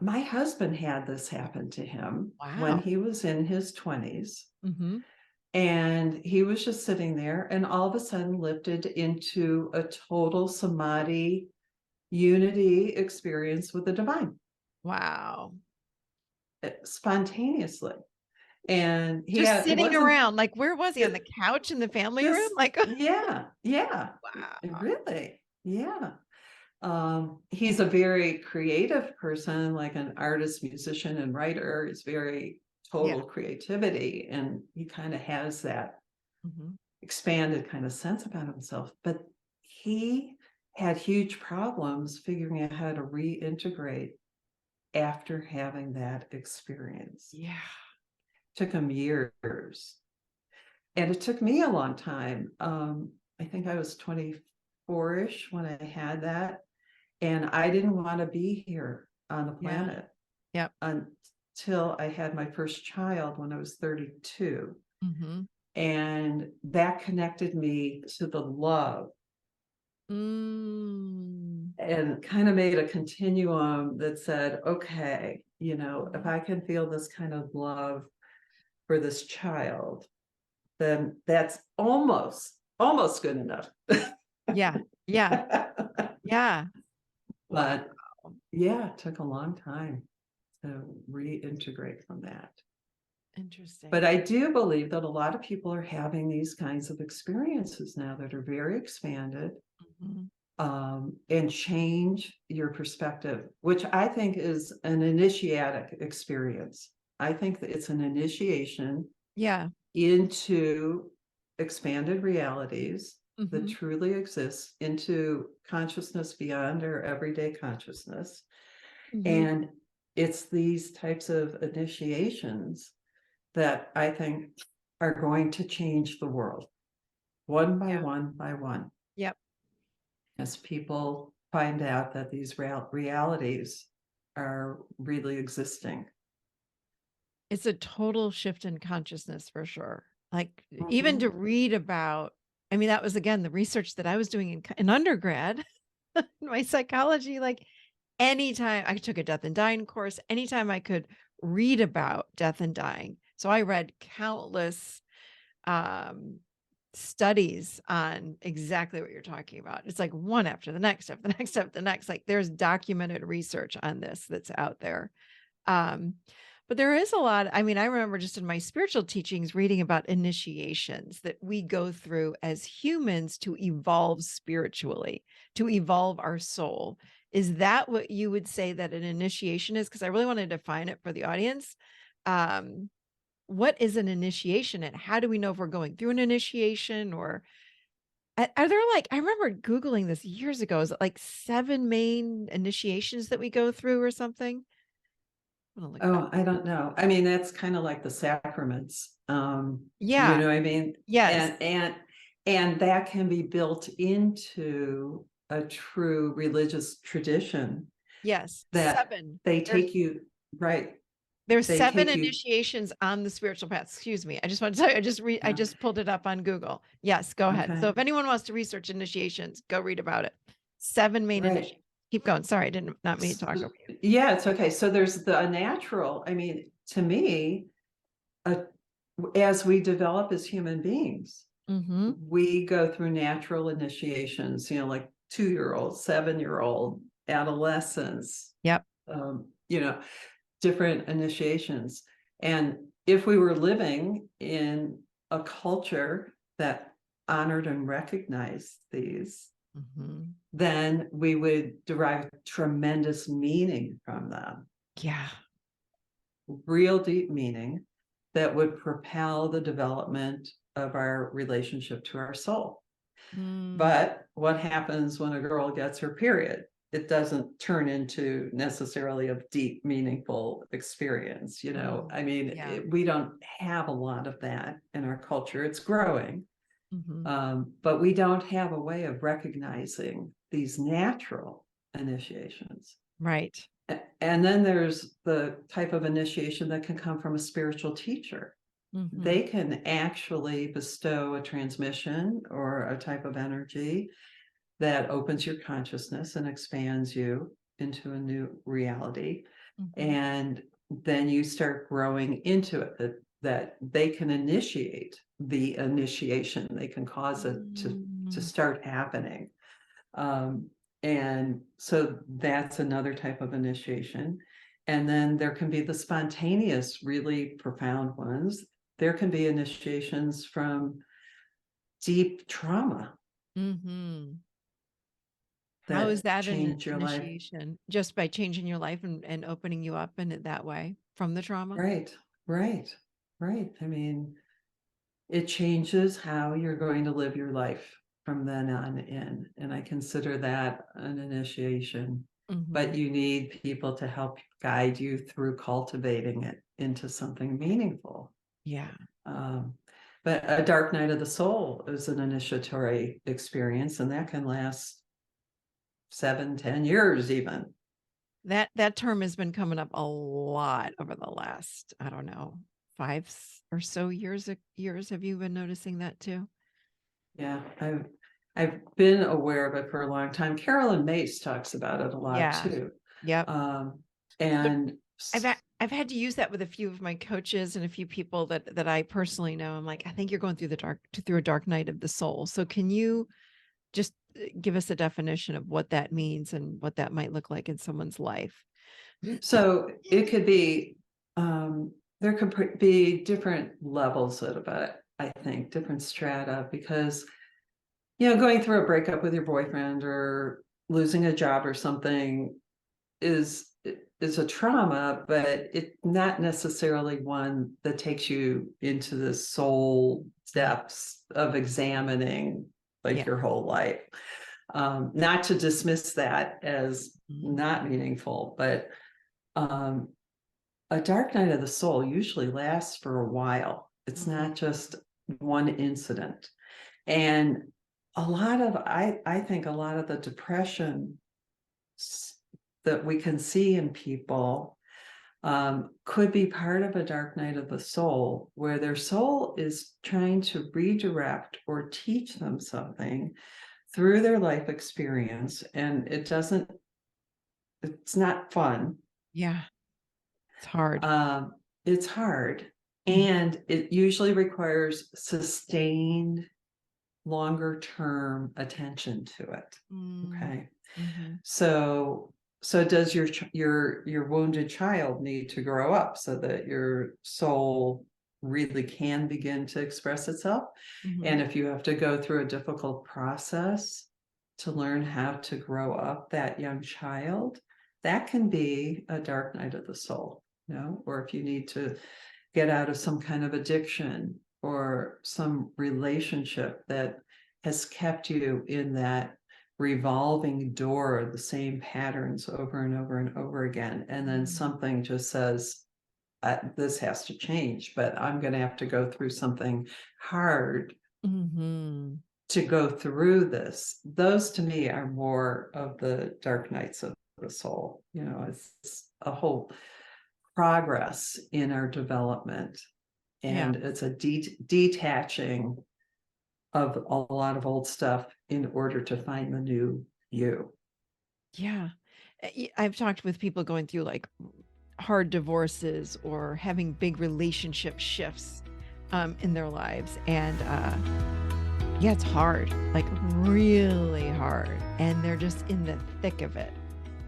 my husband had this happen to him when Wow. he was in his 20s. Mm-hmm. And he was just sitting there and all of a sudden lifted into a total samadhi unity experience with the divine, Wow. spontaneously. And Just it sitting wasn't around, like, where was he? On the couch in the family room? just, Like, yeah, yeah, wow. really, yeah. He's a very creative person, like an artist, musician, and writer. Is very Yeah. total creativity, and he kind of has that Mm-hmm. expanded kind of sense about himself. But he had huge problems figuring out how to reintegrate after having that experience. Yeah. Took him years, and it took me a long time. I think I was 24ish when I had that, and I didn't want to be here on the Yeah. planet Yep. until I had my first child when I was 32. Mm-hmm. And that connected me to the love Mm. and kind of made a continuum that said, okay, if I can feel this kind of love for this child, then that's almost good enough. Yeah. Yeah. Yeah. Wow. But yeah, it took a long time to reintegrate from that. Interesting. But I do believe that a lot of people are having these kinds of experiences now that are very expanded, Mm-hmm. and change your perspective, which I think is an initiatic experience. I think that it's an initiation Yeah. into expanded realities that Mm-hmm. truly exist, into consciousness beyond our everyday consciousness. Mm-hmm. And it's these types of initiations that I think are going to change the world one by Yeah. one by one, Yep. as people find out that these realities are really existing. It's a total shift in consciousness for sure. Like, even Mhm. to read about, I mean, that was again the research that I was doing in undergrad, my psychology. Like, anytime I took a death and dying course, anytime I could read about death and dying. So I read countless um, studies on exactly what you're talking about. It's like one after the next, after the next, after the next. Like, there's documented research on this that's out there. Um, But there is a lot. I mean, I remember just in my spiritual teachings reading about initiations that we go through as humans to evolve spiritually, to evolve our soul. Is that what you would say that an initiation is? Because I really want to define it for the audience. Um, what is an initiation and how do we know if we're going through an initiation or are there like, I remember Googling this years ago. Is it like 7 main initiations that we go through or something? I'm gonna look it up. Oh, I don't know. I mean, that's kind of like the sacraments. You Yeah. know what I mean? Yes. And that can be built into a true religious tradition Yes. that 7. they There's take you right. there's They 7 take you initiations on the spiritual path. Excuse me. I just want to tell you, I uh, just pulled it up on Google. Yes, go ahead. So okay. if anyone wants to research initiations, go read about it. 7 main Right. initiations. Keep going. Sorry, I didn't not mean to talk over you. Yeah, it's okay. So there's the natural. I mean, to me, uh, as we develop as human beings, Mm-hmm. we go through natural initiations, like 2-year-old, 7-year-old, adolescence, Yep. you know, different initiations. And if we were living in a culture that honored and recognized these, Mm-hmm. then we would derive tremendous meaning from them, Yeah. real deep meaning that would propel the development of our relationship to our soul. Mm. But what happens when a girl gets her period? It doesn't turn into necessarily a deep, meaningful experience. Oh, I mean, yeah. we don't have a lot of that in our culture. It's growing, Mm-hmm. but we don't have a way of recognizing these natural initiations. Right. And then there's the type of initiation that can come from a spiritual teacher. Mm-hmm. They can actually bestow a transmission or a type of energy that opens your consciousness and expands you into a new reality. Mm-hmm. And then you start growing into it, that they can initiate the initiation. They can cause it to start happening. And so that's another type of initiation. And then there can be the spontaneous, really profound ones. There can be initiations from deep trauma Mm-hmm. How is that that an change your life. initiation? Just by changing your life and opening you up in it that way from the trauma? Right, right, right. I mean, it changes how you're going to live your life from then on in. And I consider that an initiation. Mm-hmm. But you need people to help guide you through cultivating it into something meaningful. Yeah. Um, but a dark night of the soul is an initiatory experience, and that can last 7-10 years even. That term has been coming up a lot over the last, I don't know, 5 or so years. Have you been noticing that too? Yeah, I've been aware of it for a long time. Carolyn Mace talks about it a lot Yeah. too. Yep. But And I've had to use that with a few of my coaches and a few people that I personally know. I'm like, I think you're going through a dark night of the soul. So can you just give us a definition of what that means and what that might look like in someone's life? so it could be, there could be different levels of it, I think, different strata, because, going through a breakup with your boyfriend or losing a job or something is a trauma, but it's not necessarily one that takes you into the soul depths of examining like Yeah. your whole life. Not to dismiss that as not meaningful, but a dark night of the soul usually lasts for a while. It's not just one incident. And I think a lot of the depression that we can see in people could be part of a dark night of the soul, where their soul is trying to redirect or teach them something through their life experience. And it's not fun. Yeah. It's hard. It's hard. And it usually requires sustained, longer term attention to it. Okay. Mm-hmm. So So does your wounded child need to grow up so that your soul really can begin to express itself? And if you have to go through a difficult process to learn how to grow up that young child, that can be a dark night of the soul, or if you need to get out of some kind of addiction or some relationship that has kept you in that revolving door, the same patterns over and over and over again. And then something just says, this has to change, but I'm going to have to go through something hard to go through this. Those to me are more of the dark nights of the soul. It's a whole progress in our development. And it's a detaching of a lot of old stuff in order to find the new you. Yeah. I've talked with people going through like hard divorces or having big relationship shifts in their lives. And yeah, it's hard, like really hard. And they're just in the thick of it.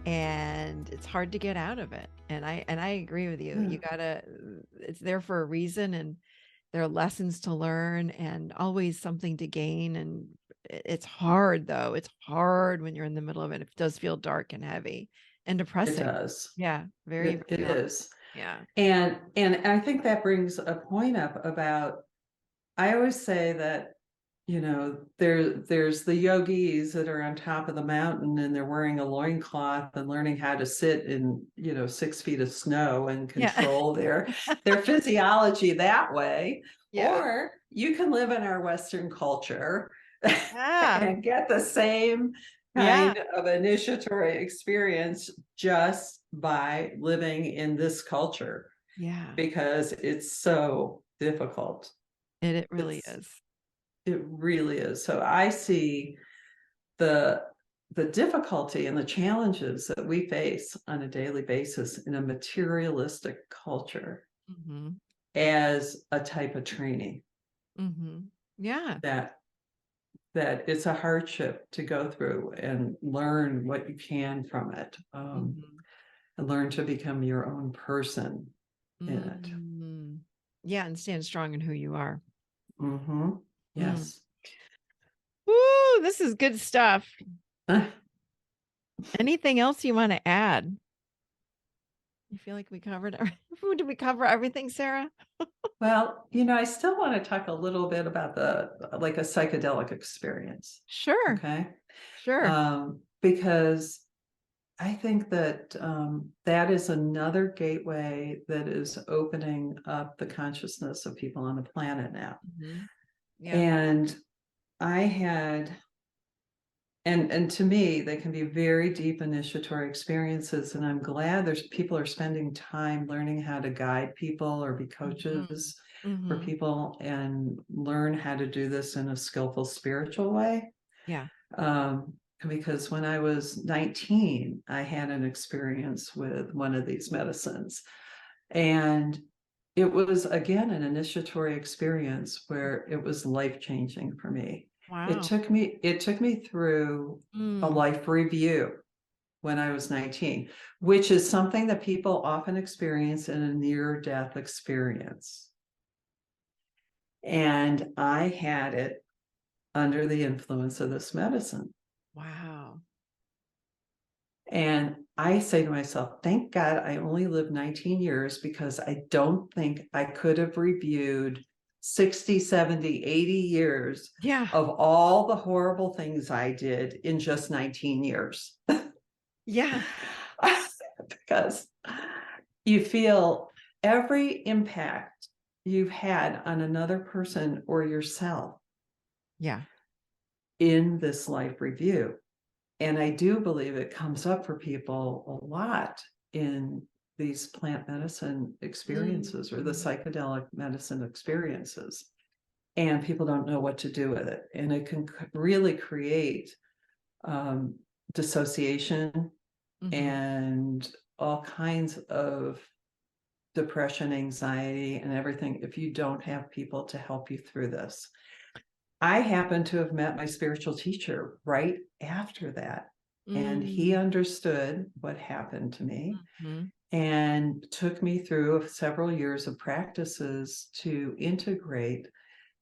And it's hard to get out of it. And I agree with you. You gotta, it's there for a reason, and there are lessons to learn and always something to gain. And it's hard though. It's hard when you're in the middle of it. It does feel dark and heavy and It depressing. does. Yeah, very, It very hard. is. Yeah. And I think that brings a point up about, I always say that, there's the yogis that are on top of the mountain and they're wearing a loincloth and learning how to sit in, 6 feet of snow and control their physiology that way. Yeah. Or you can live in our Western culture Yeah. and get the same kind of initiatory experience just by living in this culture. Yeah. Because it's so difficult. It really is. It really is. So I see the difficulty and the challenges that we face on a daily basis in a materialistic culture as a type of training. Yeah. That it's a hardship to go through and learn what you can from it, and learn to become your own person in it. Yeah, and stand strong in who you are. Yes. Woo, this is good stuff. Anything else you want to add? You feel like we covered did we cover everything, Sarah? Well, I still want to talk a little bit about a psychedelic experience. Sure. Okay. Sure. Because I think that that is another gateway that is opening up the consciousness of people on the planet now. Yeah. And I had, and to me, they can be very deep initiatory experiences. And I'm glad there's people are spending time learning how to guide people or be coaches for people and learn how to do this in a skillful spiritual way. Yeah. Because when I was 19, I had an experience with one of these medicines. And it was, again, an initiatory experience where it was life-changing for me. Wow. It took me through a life review when I was 19, which is something that people often experience in a near-death experience. And I had it under the influence of this medicine. Wow. And I say to myself, thank God I only lived 19 years, because I don't think I could have reviewed 60, 70, 80 years of all the horrible things I did in just 19 years. Yeah. Because you feel every impact you've had on another person or yourself. Yeah. In this life review. And I do believe it comes up for people a lot in these plant medicine experiences or the psychedelic medicine experiences. And people don't know what to do with it. And it can really create dissociation and all kinds of depression, anxiety, and everything if you don't have people to help you through this. I happen to have met my spiritual teacher right after that. and he understood what happened to me and took me through several years of practices to integrate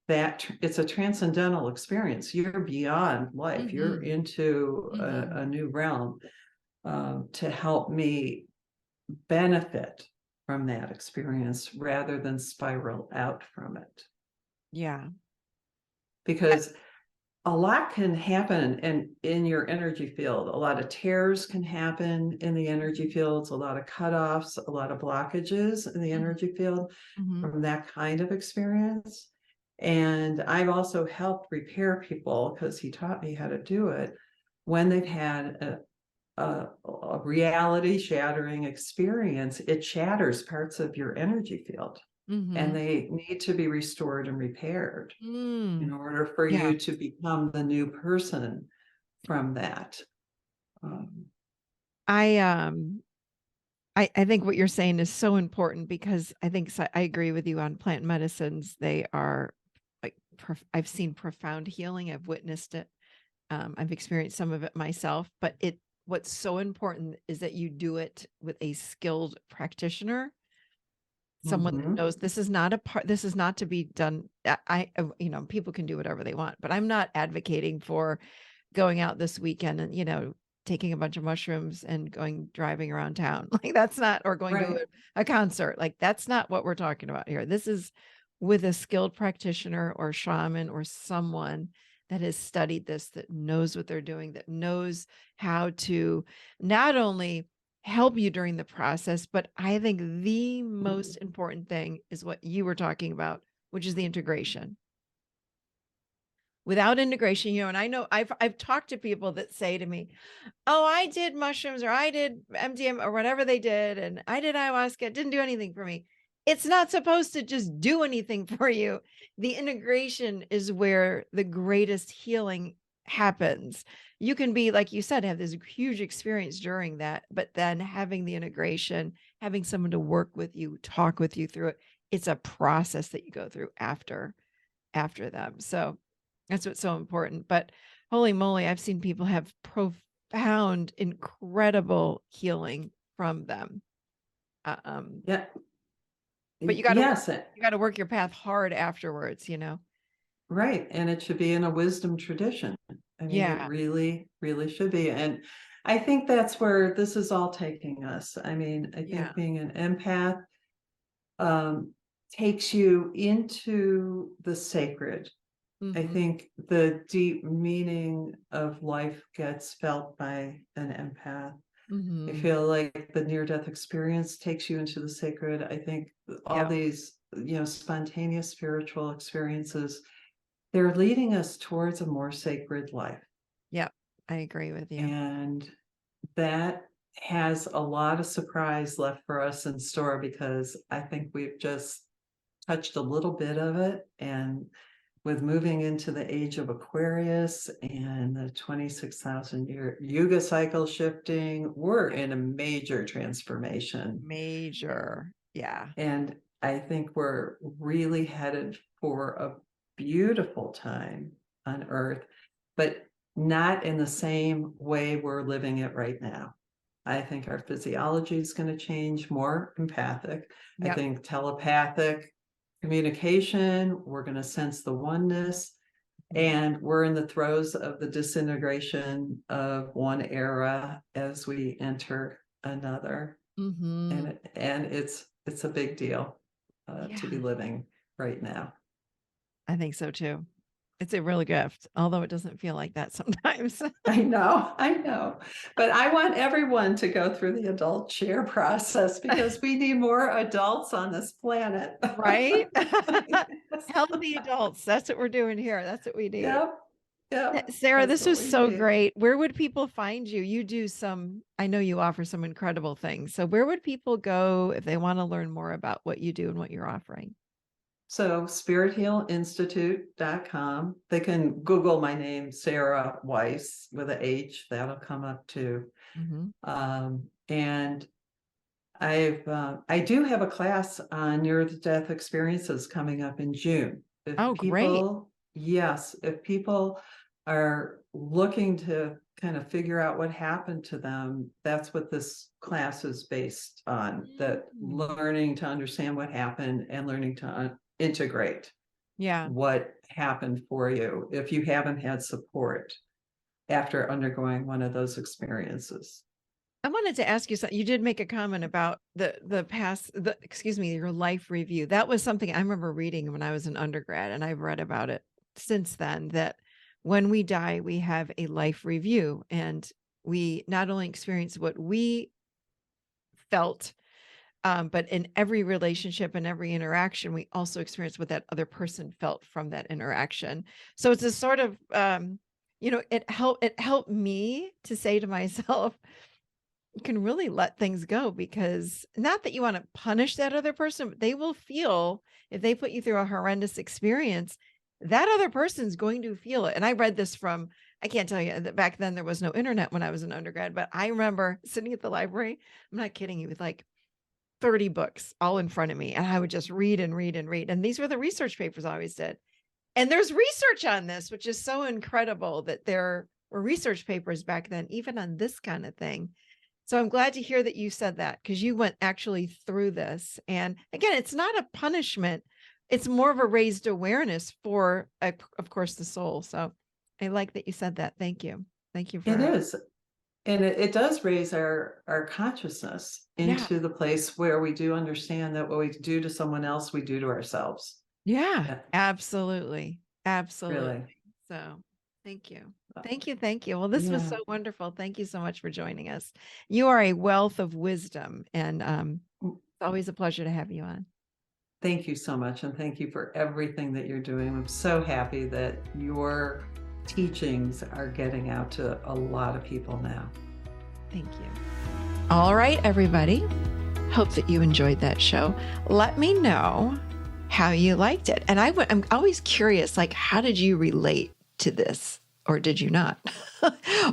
that. It's a transcendental experience. You're beyond life. You're into a new realm, to help me benefit from that experience rather than spiral out from it. Yeah. Because a lot can happen in your energy field. A lot of tears can happen in the energy fields, a lot of cutoffs, a lot of blockages in the energy field from that kind of experience. And I've also helped repair people, because he taught me how to do it, when they've had a reality shattering experience. It shatters parts of your energy field, and they need to be restored and repaired in order for Yeah. you to become the new person from that. I think what you're saying is so important, because I think I agree with you on plant medicines. They are like, I've seen profound healing. I've witnessed it. I've experienced some of it myself, but what's so important is that you do it with a skilled practitioner, someone that knows this is not this is not to be done. People can do whatever they want, but I'm not advocating for going out this weekend and, taking a bunch of mushrooms and driving around town. Like, that's not, or going to a concert. Like, that's not what we're talking about here. This is with a skilled practitioner or shaman or someone that has studied this, that knows what they're doing, that knows how to not only help you during the process, but I think the most important thing is what you were talking about, which is the integration. Without integration, and I know I've talked to people that say to me, "Oh, I did mushrooms, or I did MDMA, or whatever they did, and I did ayahuasca. It didn't do anything for me." It's not supposed to just do anything for you. The integration is where the greatest healing happens. You can be, like you said, have this huge experience during that, but then having the integration, having someone to work with you, talk with you through it, it's a process that you go through after them. So that's what's so important. But holy moly, I've seen people have profound, incredible healing from them. Yeah. But you got Yes. to work your path hard afterwards, Right. And it should be in a wisdom tradition. I mean, it really, really should be. And I think that's where this is all taking us. I mean, I think being an empath takes you into the sacred. I think the deep meaning of life gets felt by an empath. I feel like the near-death experience takes you into the sacred. I think all these, spontaneous spiritual experiences, they're leading us towards a more sacred life. Yeah, I agree with you. And that has a lot of surprise left for us in store, because I think we've just touched a little bit of it. And with moving into the age of Aquarius and the 26,000 year Yuga cycle shifting, we're in a major transformation. Major. Yeah. And I think we're really headed for a beautiful time on Earth, but not in the same way we're living it right now. I think our physiology is going to change, more empathic. I think telepathic communication, we're going to sense the oneness, and we're in the throes of the disintegration of one era as we enter another. And it's a big deal to be living right now. I think so too. It's a real gift, although it doesn't feel like that sometimes. I know. But I want everyone to go through the adult share process, because we need more adults on this planet. Right? Healthy adults. That's what we're doing here. That's what we need. Yep. Sarah, this was so great. Where would people find you? I know you offer some incredible things. So where would people go if they want to learn more about what you do and what you're offering? So spirithealinstitute.com. They can Google my name, Sarah Weiss, with an H. That'll come up too. And I do have a class on near-death experiences coming up in June. Great. Yes, if people are looking to kind of figure out what happened to them, that's what this class is based on, that learning to understand what happened and learning to integrate what happened for you if you haven't had support after undergoing one of those experiences. I wanted to ask you something. You did make a comment about your life review. That was something I remember reading when I was an undergrad, and I've read about it since then, that when we die, we have a life review, and we not only experience what we felt, but in every relationship and every interaction, we also experience what that other person felt from that interaction. So it's a sort of, it helped me to say to myself, you can really let things go, because not that you want to punish that other person, but they will feel, if they put you through a horrendous experience, that other person's going to feel it. And I read this from, I can't tell you that back then there was no internet when I was an undergrad, but I remember sitting at the library. I'm not kidding you, with like 30 books all in front of me. And I would just read and read and read. And these were the research papers I always did. And there's research on this, which is so incredible that there were research papers back then, even on this kind of thing. So I'm glad to hear that you said that, because you went actually through this. And again, it's not a punishment. It's more of a raised awareness for, of course, the soul. So I like that you said that. Thank you. Thank you for it. Is. And it does raise our consciousness into the place where we do understand that what we do to someone else, we do to ourselves. Yeah. Absolutely. Absolutely. Really. So thank you. Thank you. Well, this was so wonderful. Thank you so much for joining us. You are a wealth of wisdom, and it's always a pleasure to have you on. Thank you so much. And thank you for everything that you're doing. I'm so happy that your teachings are getting out to a lot of people now. Thank you. All right, everybody. Hope that you enjoyed that show. Let me know how you liked it. And I'm always curious, like, how did you relate to this? Or did you not?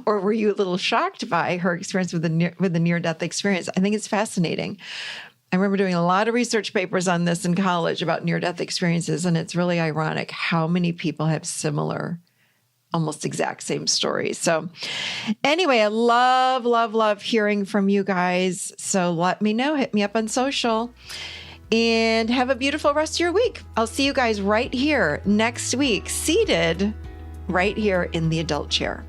Or were you a little shocked by her experience with the near-death experience? I think it's fascinating. I remember doing a lot of research papers on this in college about near-death experiences, and it's really ironic how many people have similar, almost exact same stories. So anyway, I love hearing from you guys. So let me know. Hit me up on social. And have a beautiful rest of your week. I'll see you guys right here next week, seated right here in the adult chair.